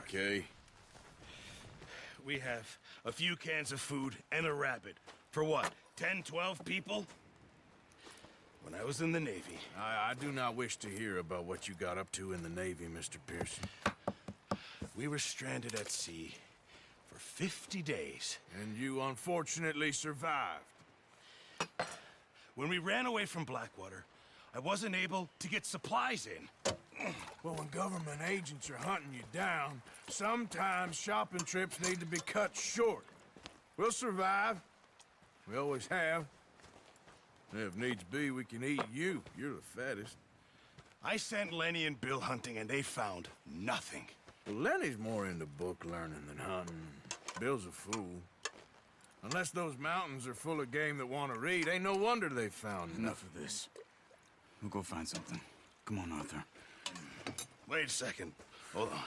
Okay. We have a few cans of food and a rabbit. For what, 10, 12 people? When I was in the Navy... I do not wish to hear about what you got up to in the Navy, Mr. Pearson. We were stranded at sea for 50 days. And you unfortunately survived. When we ran away from Blackwater, I wasn't able to get supplies in. Well, when government agents are hunting you down, sometimes shopping trips need to be cut short. We'll survive. We always have. And if needs be, we can eat you. You're the fattest. I sent Lenny and Bill hunting, and they found nothing. Well, Lenny's more into book learning than hunting. Bill's a fool. Unless those mountains are full of game that want to read, ain't no wonder they found Enough of this. We'll go find something. Come on, Arthur. Wait a second. Hold on.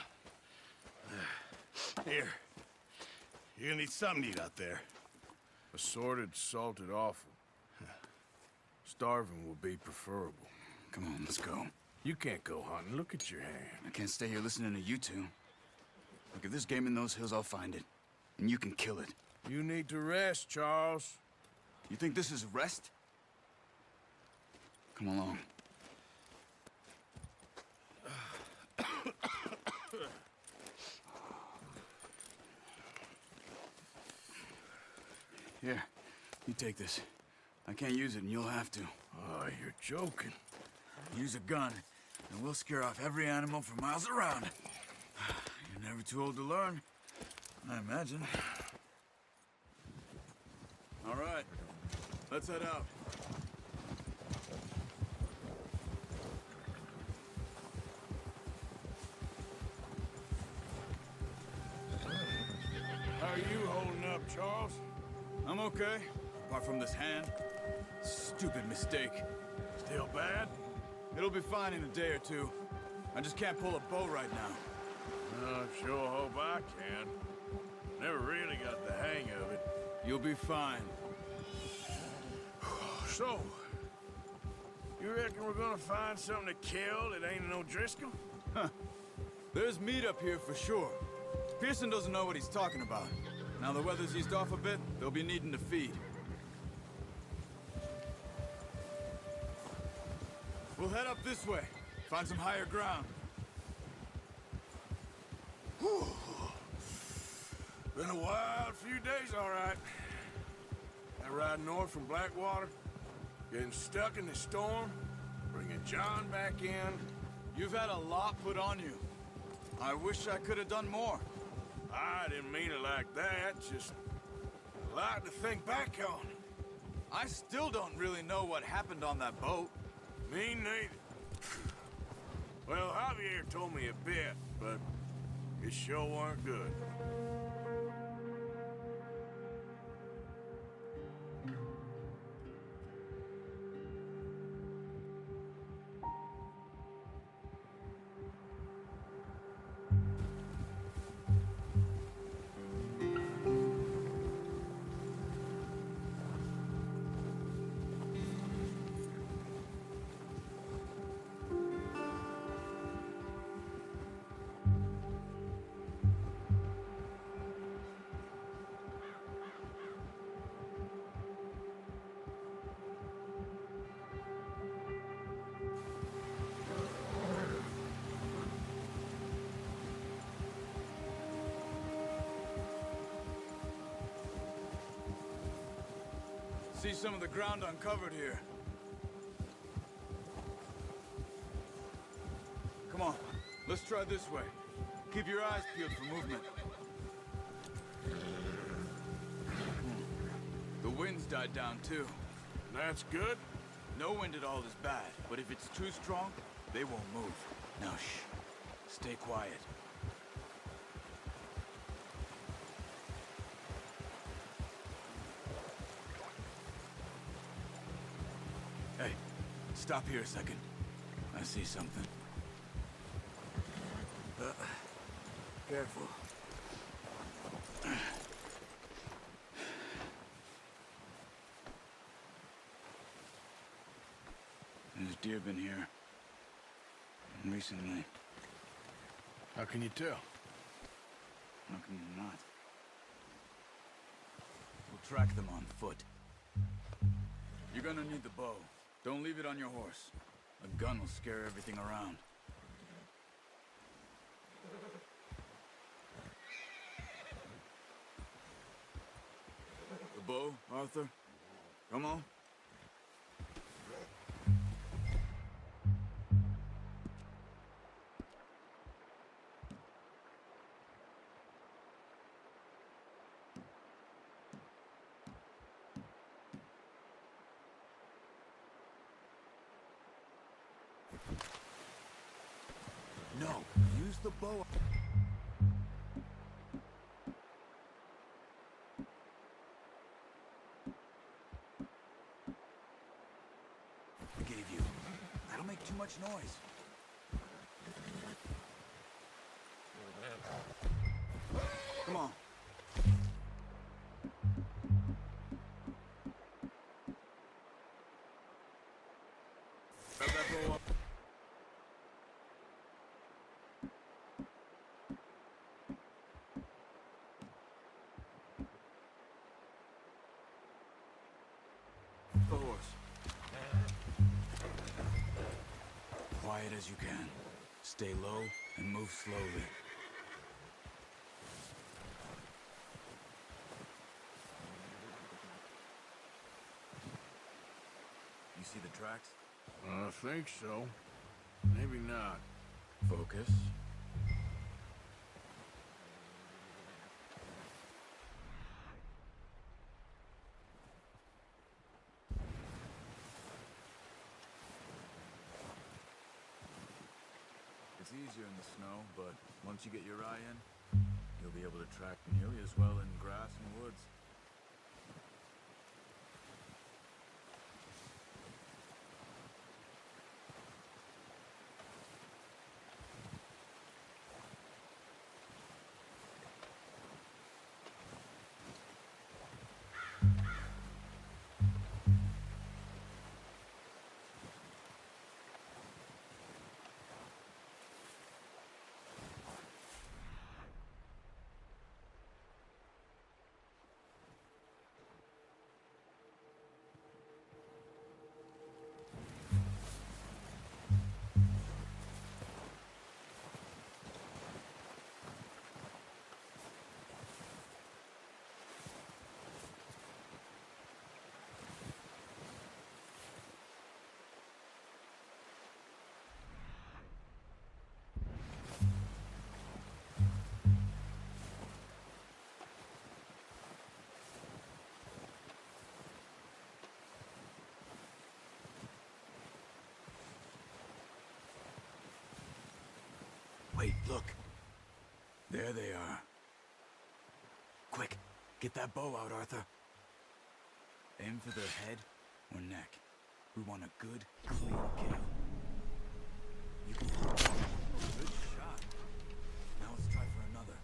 Here. You're gonna need something to eat out there. Assorted, salted offal. Starving will be preferable. Come on, let's go. You can't go hunting. Look at your hand. I can't stay here listening to you two. Look, if there's game in those hills, I'll find it. And you can kill it. You need to rest, Charles. You think this is rest? Come along. Here, you take this. I can't use it, and you'll have to. Oh, you're joking. Use a gun, and we'll scare off every animal for miles around. You're never too old to learn, I imagine. All right, let's head out. How are you holding up, Charles? I'm okay, apart from this hand. Stupid mistake. Still bad? It'll be fine in a day or two. I just can't pull a bow right now. I sure hope I can. Never really got the hang of it. You'll be fine. So, you reckon we're gonna find something to kill that ain't no Driscoll? Huh. There's meat up here for sure. Pearson doesn't know what he's talking about. Now the weather's eased off a bit, they'll be needing to feed. We'll head up this way. Find some higher ground. Whew. Been a wild few days, all right. That ride north from Blackwater, getting stuck in the storm, bringing John back in. You've had a lot put on you. I wish I could have done more. I didn't mean it like that, just a lot to think back on. I still don't really know what happened on that boat. Me neither. Well, Javier told me a bit, but it sure weren't good. See some of the ground uncovered here. Come on, let's try this way. Keep your eyes peeled for movement. The wind's died down too. That's good. No wind at all is bad, but if it's too strong, they won't move. Now shh, stay quiet. Hey, stop here a second. I see something. Careful. There's deer been here. Recently. How can you tell? How can you not? We'll track them on foot. You're gonna need the bow. Don't leave it on your horse. A gun will scare everything around. The bow, Arthur? Come on. No, use the bow. I gave you. That'll make too much noise. Come on. Grab that bow up. The horse. Quiet as you can. Stay low and move slowly. You see the tracks? I think so. Maybe not. Focus. It's easier in the snow, but once you get your eye in, you'll be able to track nearly as well in grass and woods. Wait, look. There they are. Quick, get that bow out, Arthur. Aim for their head or neck. We want a good, clean kill. You can... Good shot. Now let's try for another.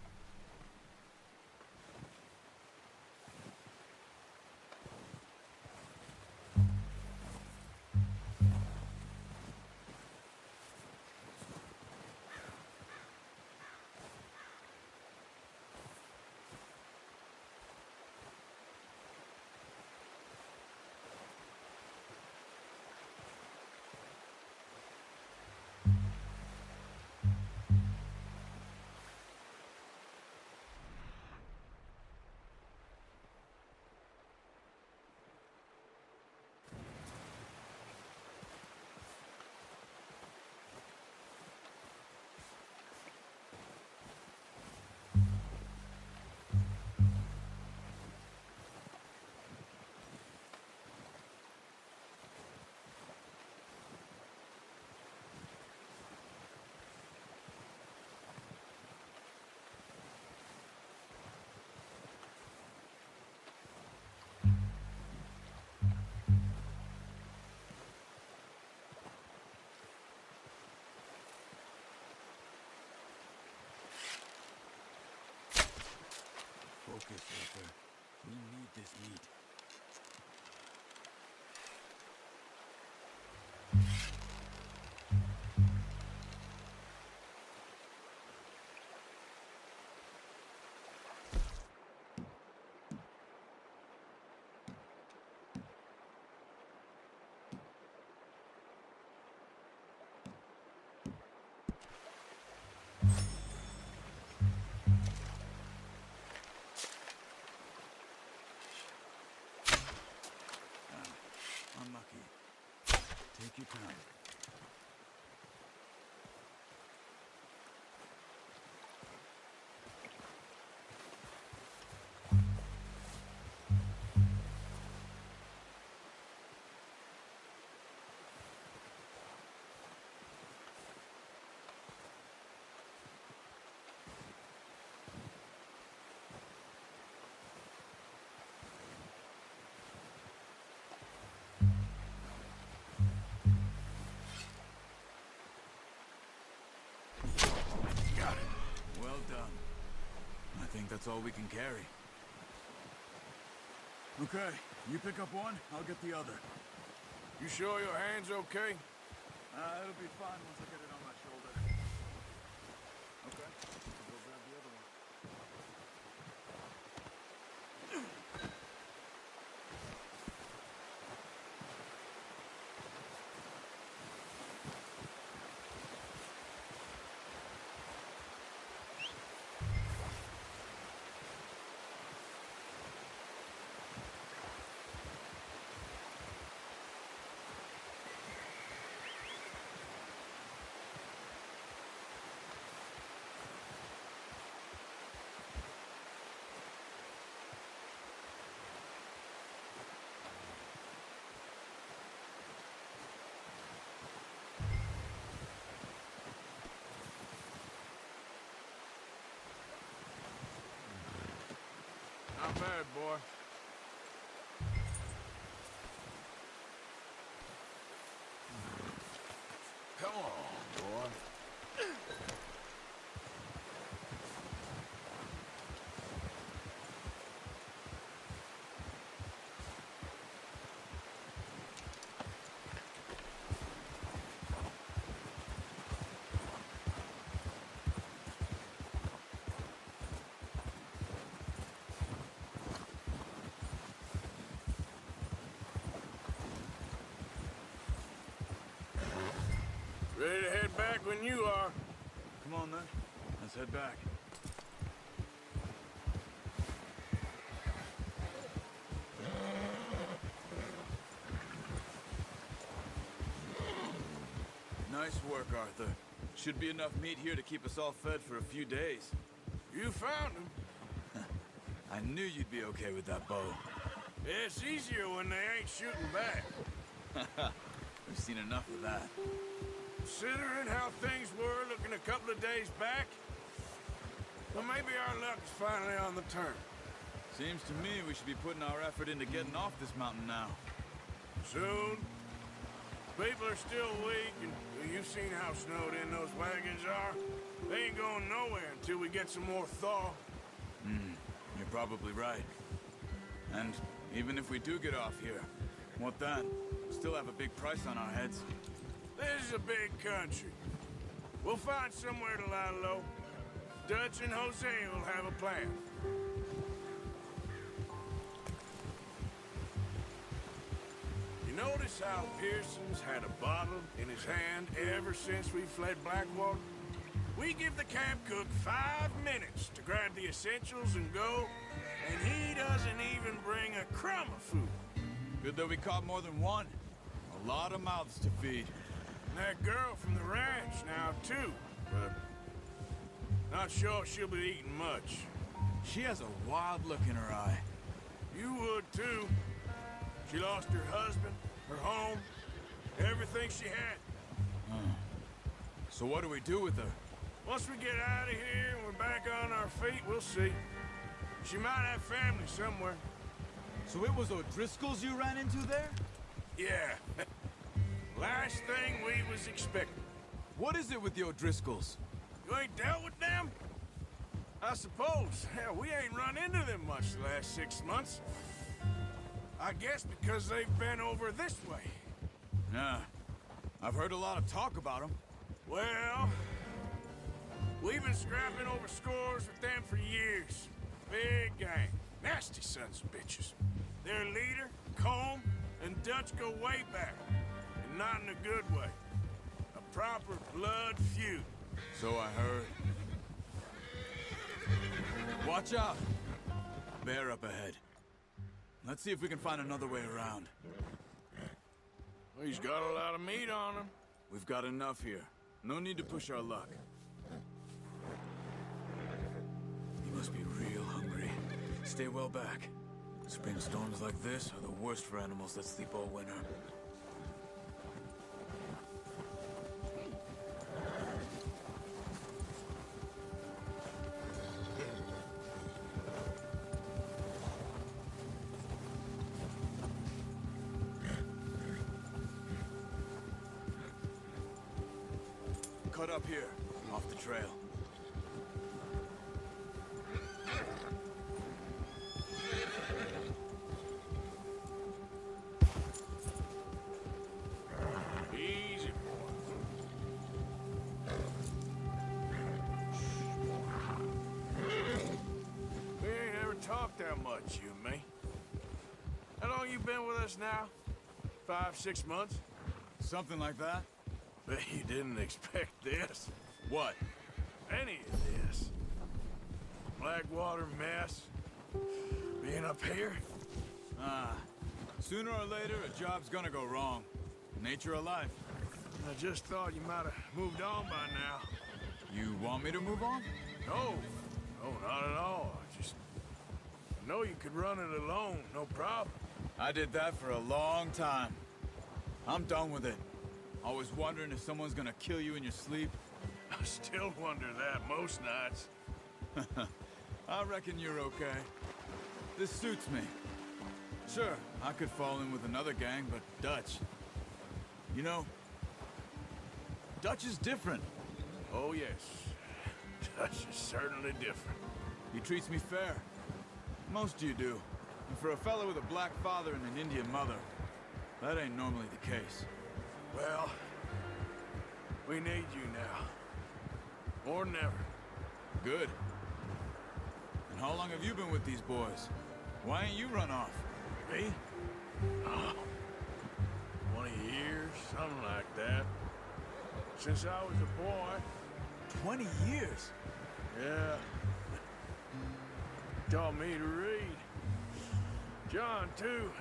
Focus, Arthur. We need this meat. your time. Got it. Well done. I think that's all we can carry. Okay, you pick up one, I'll get the other. You sure your hand's okay? It'll be fine once I get it on my shoulder. Okay, I'll go grab the other one. Not bad, boy. Come on, boy. Ready to head back when you are. Come on then, let's head back. Nice work, Arthur. Should be enough meat here to keep us all fed for a few days. You found him. I knew you'd be okay with that bow. It's easier when they ain't shooting back. We've seen enough of that. Considering how things were looking a couple of days back, well, maybe our luck is finally on the turn. Seems to me we should be putting our effort into getting off this mountain now. Soon. People are still weak, and you've seen how snowed in those wagons are. They ain't going nowhere until we get some more thaw. You're probably right. And even if we do get off here, what then? We still have a big price on our heads. This is a big country. We'll find somewhere to lie low. Dutch and Jose will have a plan. You notice how Pearson's had a bottle in his hand ever since we fled Blackwater? We give the camp cook 5 minutes to grab the essentials and go, and he doesn't even bring a crumb of food. Good that we caught more than one. A lot of mouths to feed. And that girl from the ranch now, too, but not sure she'll be eating much. She has a wild look in her eye. You would, too. She lost her husband, her home, everything she had. So what do we do with her? Once we get out of here and we're back on our feet, we'll see. She might have family somewhere. So it was O'Driscoll's you ran into there? Yeah. Last thing we was expecting. What is it with the O'Driscolls? You ain't dealt with them? I suppose. Hell, we ain't run into them much the last 6 months. I guess because they've been over this way. Yeah. I've heard a lot of talk about them. Well, we've been scrapping over scores with them for years. Big gang. Nasty sons of bitches. Their leader, Combe, and Dutch go way back. And not in a good way. A proper blood feud. So I heard. Watch out! Bear up ahead. Let's see if we can find another way around. Well, He's got a lot of meat on him. We've got enough here. No need to push our luck. He must be real hungry. Stay well back. Spring storms like this are the worst for animals that sleep all winter. Cut up here, off the trail. Easy, boy. We ain't ever talked that much, you and me. How long you been with us now? 5, 6 months? Something like that? Bet you didn't expect this. What? Any of this. Blackwater mess. Being up here? Sooner or later, a job's gonna go wrong. Nature of life. I just thought you might have moved on by now. You want me to move on? No. No, not at all. I know you could run it alone, no problem. I did that for a long time. I'm done with it. Always wondering if someone's gonna kill you in your sleep. I still wonder that most nights. I reckon you're okay. This suits me. Sure, I could fall in with another gang, but Dutch... You know, Dutch is different. Oh, yes. Dutch is certainly different. He treats me fair. Most of you do. And for a fellow with a black father and an Indian mother, that ain't normally the case. Well, we need you now. More than ever. Good. And how long have you been with these boys? Why ain't you run off? Me? Oh, 20 years, something like that. Since I was a boy. 20 years? Yeah. Taught me to read. John, too.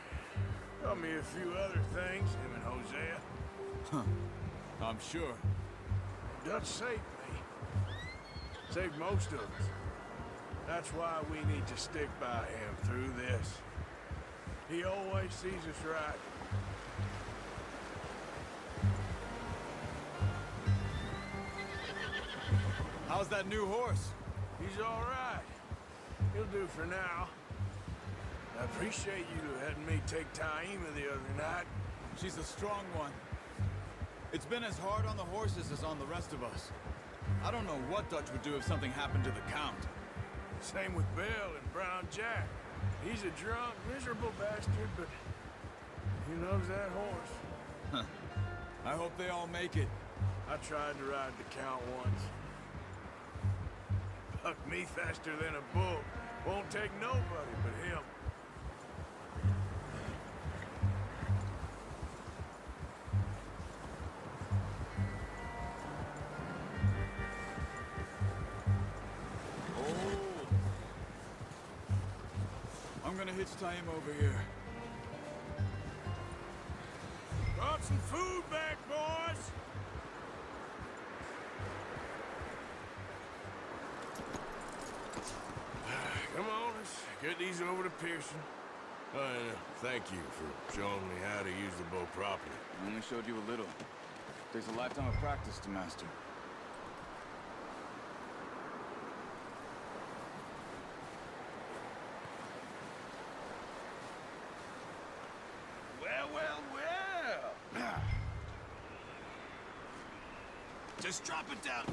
Taught me a few other things, him and Hosea. I'm sure. Dutch saved me. Saved most of us. That's why we need to stick by him through this. He always sees us right. How's that new horse? He's all right. He'll do for now. I appreciate you letting me take Taima the other night. She's a strong one. It's been as hard on the horses as on the rest of us. I don't know what Dutch would do if something happened to the Count. Same with Bill and Brown Jack. He's a drunk, miserable bastard, but he loves that horse. I hope they all make it. I tried to ride the Count once. Bucked me faster than a bull. Won't take nobody but him. I'm gonna hitch Taima over here. Brought some food back, boys! Come on, let's get these over to Pearson. Thank you for showing me how to use the bow properly. I only showed you a little. Takes a lifetime of practice to master. Well, well, well. Just drop it down.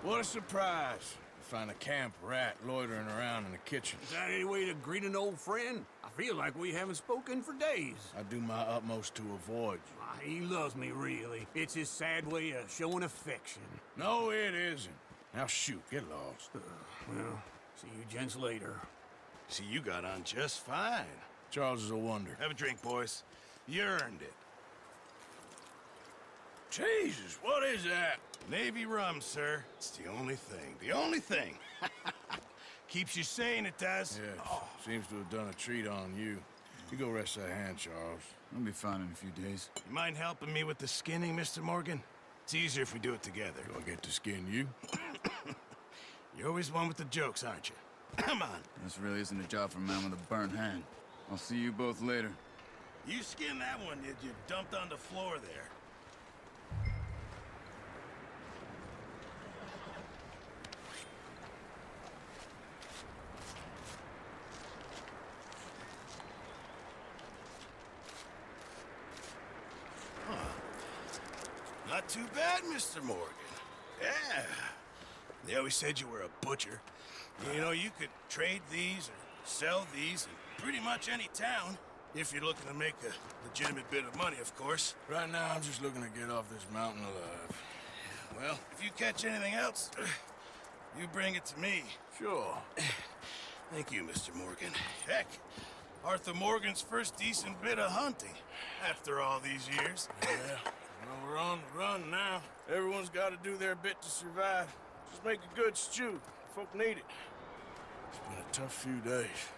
What a surprise. Find a camp rat loitering around in the kitchen. Is that any way to greet an old friend? I feel like we haven't spoken for days. I do my utmost to avoid you. He loves me, really. It's his sad way of showing affection. No, it isn't. Now shoot, get lost. Well, see you gents later. See, you got on just fine. Charles is a wonder. Have a drink, boys. You earned it. Jesus, what is that? Navy rum, sir. It's the only thing. The only thing. Keeps you sane, it does. Yes, seems to have done a treat on you. You go rest that hand, Charles. I'll be fine in a few days. You mind helping me with the skinning, Mr. Morgan? It's easier if we do it together. Do I get to skin you? You're always one with the jokes, aren't you? Come on. This really isn't a job for a man with a burnt hand. I'll see you both later. You skinned that one, did you? Dumped on the floor there. Not too bad, Mr. Morgan. Yeah. They always said you were a butcher. You know, you could trade these or sell these in pretty much any town. If you're looking to make a legitimate bit of money, of course. Right now, I'm just looking to get off this mountain alive. Well, if you catch anything else, you bring it to me. Sure. Thank you, Mr. Morgan. Heck, Arthur Morgan's first decent bit of hunting after all these years. Yeah. Well, we're on the run now. Everyone's got to do their bit to survive. Just make a good stew. Folk need it. It's been a tough few days.